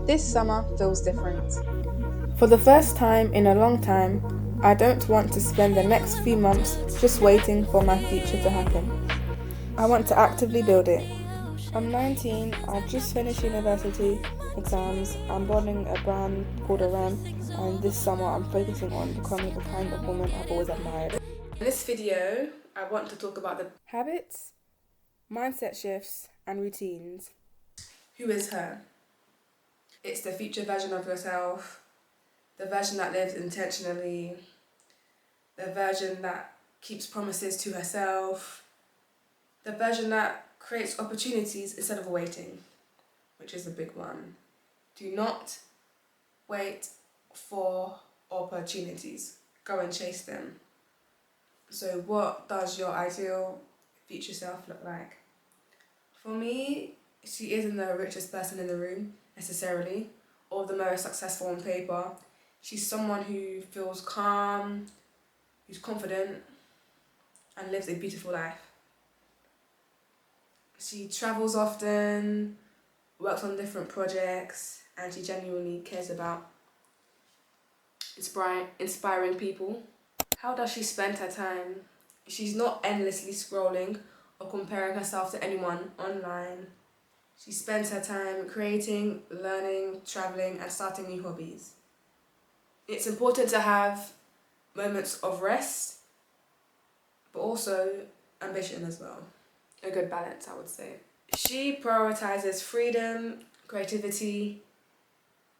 This summer feels different. For the first time in a long time, I don't want to spend the next few months just waiting for my future to happen. I want to actively build it. I'm 19, I've just finished university exams, I'm building a brand called RM, and this summer I'm focusing on becoming the kind of woman I've always admired. In this video, I want to talk about the Habits, mindset shifts, and routines. who is her. It's the future version of yourself, the version that lives intentionally, the version that keeps promises to herself, the version that creates opportunities instead of waiting, which is a big one. Do not wait for opportunities. Go and chase them. So what does your ideal future self look like? For me, she isn't the richest person in the room necessarily, or the most successful on paper. She's someone who feels calm, who's confident, and lives a beautiful life. She travels often, works on different projects, and she genuinely cares about inspiring people. How does she spend her time? She's not endlessly scrolling or comparing herself to anyone online. She spends her time creating, learning, traveling, and starting new hobbies. It's important to have moments of rest, but also ambition as well. A good balance, I would say. She prioritizes freedom, creativity,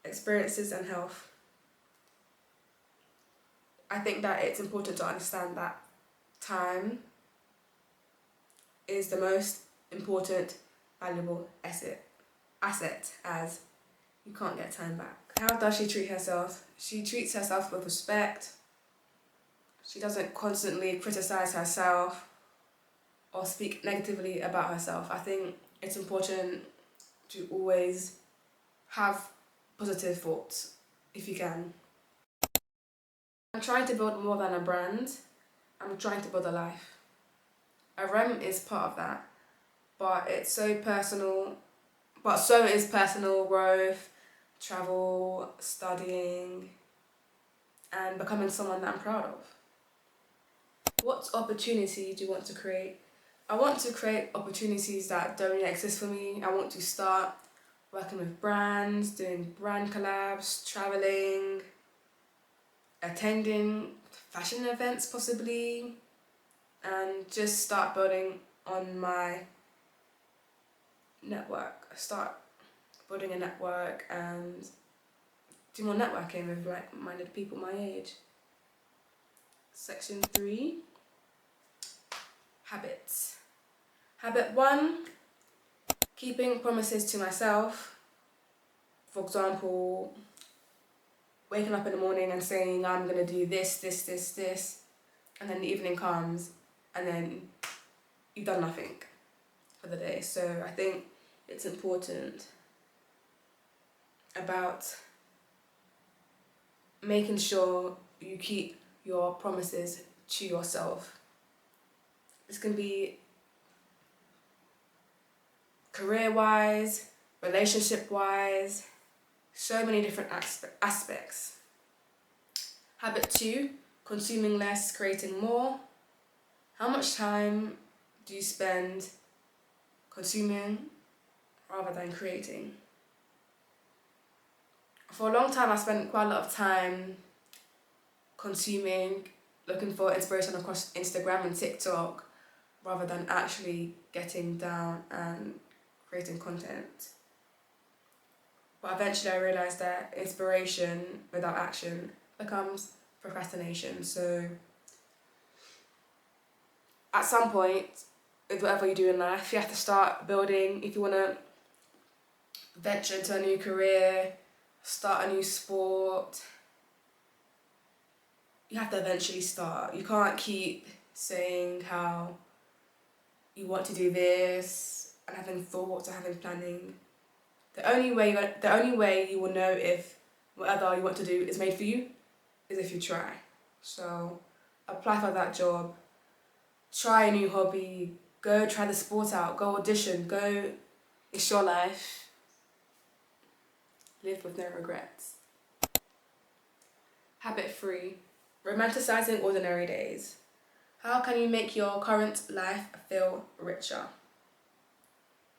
experiences, and health. I think that it's important to understand that time is the most important, valuable asset, as you can't get time back. How does she treat herself? She treats herself with respect. She doesn't constantly criticize herself or speak negatively about herself. I think it's important to always have positive thoughts if you can. I'm trying to build more than a brand. I'm trying to build a life. A REM is part of that, but it's so personal. But so is personal growth, travel, studying, and becoming someone that I'm proud of. What opportunity do you want to create? I want to create opportunities that don't yet exist for me. I want to start working with brands, doing brand collabs, traveling, attending fashion events possibly, and just start building on my network. Start building a network and do more networking with like-minded people my age. Section 3, habits. Habit 1, keeping promises to myself. For example, waking up in the morning and saying I'm gonna do this, and then the evening comes and then you've done nothing for the day. So I think it's important about making sure you keep your promises to yourself. This can be career-wise, relationship-wise, so many different aspects. Habit 2, consuming less, creating more. How much time do you spend consuming rather than creating? For a long time, I spent quite a lot of time consuming, looking for inspiration across Instagram and TikTok, rather than actually getting down and creating content. But eventually I realised that inspiration without action becomes procrastination. So at some point, with whatever you do in life, you have to start building. If you want to venture into a new career, start a new sport, you have to eventually start. You can't keep saying how you want to do this and having thoughts or having planning. The only way you will know if whatever you want to do is made for you is if you try. So apply for that job, try a new hobby, go try the sport out, go audition, go, it's your life. live with no regrets. Habit 3, romanticizing ordinary days. How can you make your current life feel richer?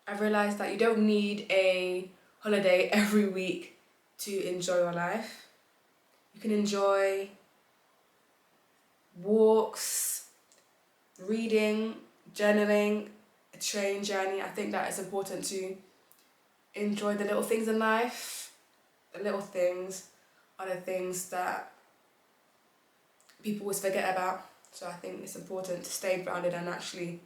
I've realised that you don't need a holiday every week to enjoy your life. You can enjoy walks, reading, journaling, a train journey. I think that it's important to enjoy the little things in life. The little things are the things that people always forget about. So I think it's important to stay grounded and actually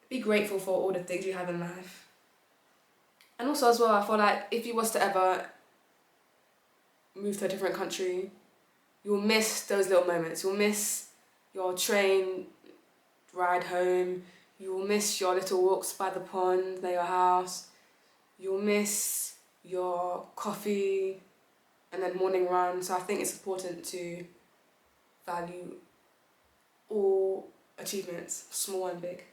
be grateful for all the things you have in life. And also as well, I feel like if you was to ever move to a different country, you'll miss those little moments. You'll miss your train ride home. You'll miss your little walks by the pond near your house. You'll miss your coffee and then morning run. So I think it's important to value all achievements, small and big.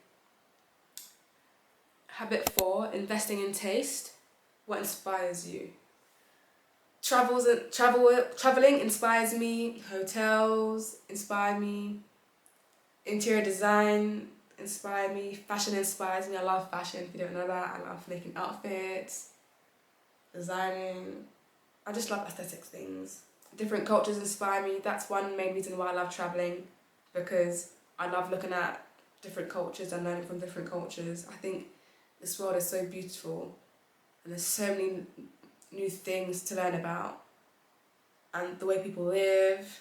Habit 4, investing in taste. What inspires you? Traveling inspires me. Hotels inspire me. Interior design inspire me. Fashion inspires me. I love fashion. If you don't know that, I love making outfits, designing. I just love aesthetic things. Different cultures inspire me. That's one main reason why I love traveling, because I love looking at different cultures and learning from different cultures. I think this world is so beautiful and there's so many new things to learn about, and the way people live,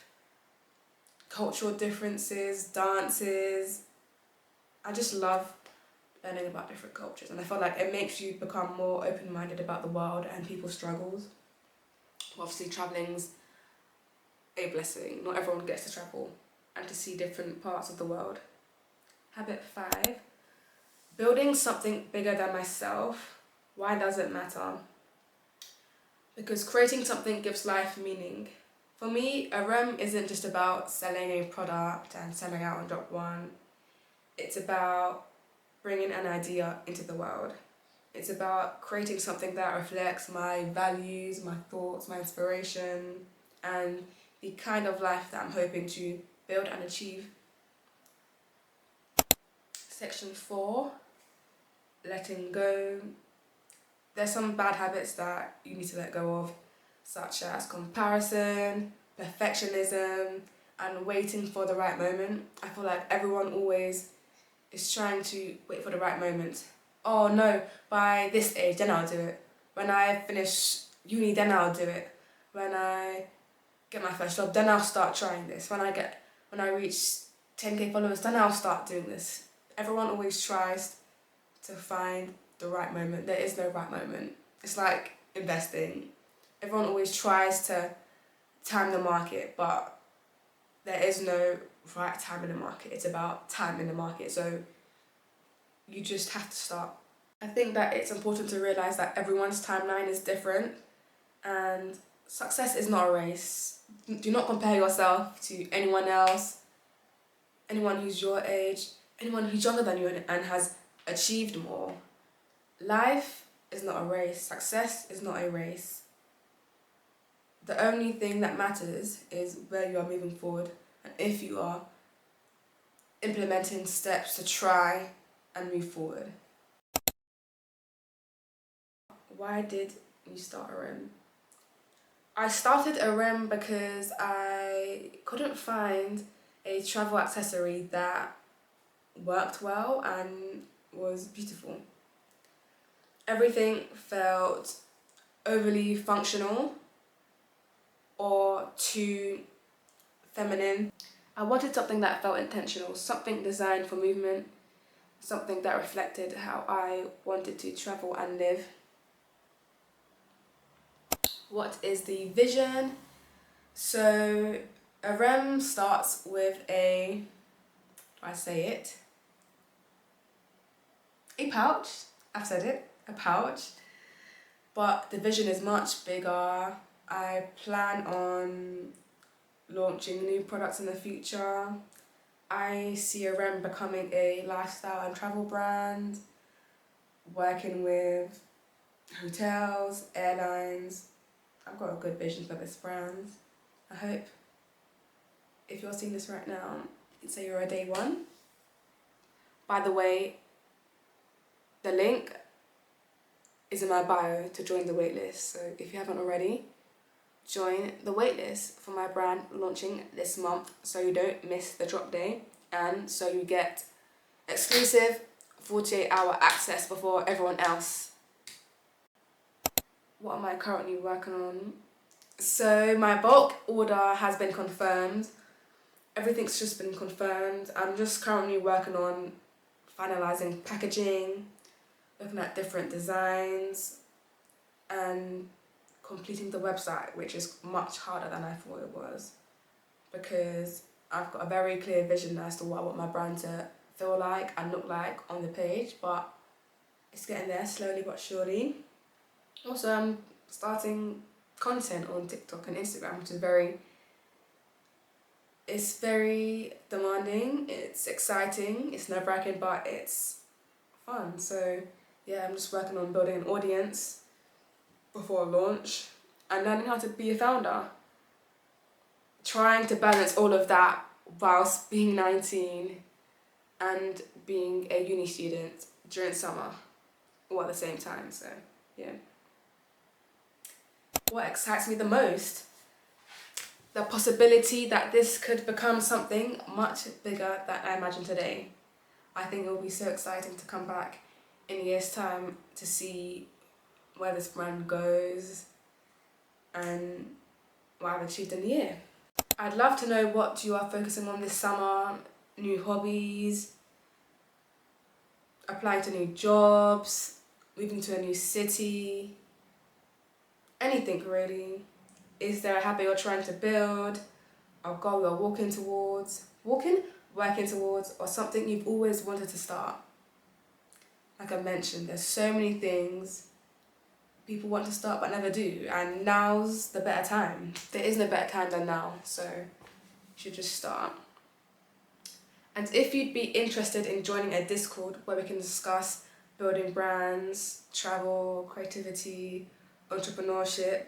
cultural differences, dances. I just love learning about different cultures, and I feel like it makes you become more open-minded about the world and people's struggles. Obviously travelling's a blessing. Not everyone gets to travel and to see different parts of the world. Habit 5, building something bigger than myself. Why does it matter? Because creating something gives life meaning. For me, a REM isn't just about selling a product and selling out on drop one. It's about bringing an idea into the world. It's about creating something that reflects my values, my thoughts, my inspiration, and the kind of life that I'm hoping to build and achieve. Section 4, letting go. There's some bad habits that you need to let go of, such as comparison, perfectionism, and waiting for the right moment. I feel like everyone always is trying to wait for the right moment. Oh no, by this age, then I'll do it. When I finish uni, then I'll do it. When I get my first job, then I'll start trying this. When I reach 10k followers, then I'll start doing this. Everyone always tries to find the right moment. There is no right moment. It's like investing. Everyone always tries to time the market, but there is no right time in the market. It's about time in the market. So you just have to start. I think that it's important to realise that everyone's timeline is different, and success is not a race. Do not compare yourself to anyone else, anyone who's your age, anyone who's younger than you and has achieved more. Life is not a race. Success is not a race. The only thing that matters is where you are moving forward, and if you are implementing steps to try and move forward. Why did you start a REM? I started a REM because I couldn't find a travel accessory that worked well and was beautiful. Everything felt overly functional or too feminine. I wanted something that felt intentional, something designed for movement, something that reflected how I wanted to travel and live. What is the vision? So a REM starts with a pouch. I've said it, a pouch. But the vision is much bigger. I plan on launching new products in the future. I see a REM becoming a lifestyle and travel brand, working with hotels, airlines. I've got a good vision for this brand. I hope if you're seeing this right now, you'd say you're a day one. By the way, the link is in my bio to join the waitlist. So if you haven't already, join the waitlist for my brand launching this month so you don't miss the drop day and so you get exclusive 48-hour access before everyone else. What am I currently working on? So my bulk order has been confirmed. Everything's just been confirmed. I'm just currently working on finalising packaging, looking at different designs and completing the website, which is much harder than I thought it was, because I've got a very clear vision as to what I want my brand to feel like and look like on the page, but it's getting there slowly but surely. Also, I'm starting content on TikTok and Instagram, which is very demanding, it's exciting, it's nerve-wracking, but it's fun. So yeah, I'm just working on building an audience before launch and learning how to be a founder. Trying to balance all of that whilst being 19 and being a uni student during summer all at the same time, so yeah. What excites me the most? The possibility that this could become something much bigger than I imagine today. I think it will be so exciting to come back in a year's time to see where this brand goes and what I've achieved in the year. I'd love to know what you are focusing on this summer, new hobbies, applying to new jobs, moving to a new city, anything really. Is there a habit you're trying to build, a goal you're working towards, or something you've always wanted to start? Like I mentioned, there's so many things people want to start but never do, and now's the better time. There is no better time than now, so you should just start. And if you'd be interested in joining a Discord where we can discuss building brands, travel, creativity, entrepreneurship,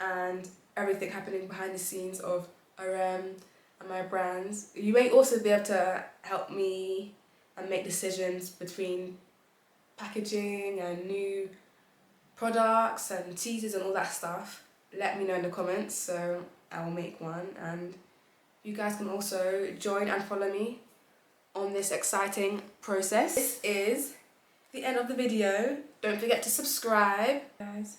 and everything happening behind the scenes of RM and my brands, you may also be able to help me and make decisions between packaging and new products and teasers and all that stuff. Let me know in the comments so I will make one, and you guys can also join and follow me on this exciting process. This is the end of the video. Don't forget to subscribe, guys.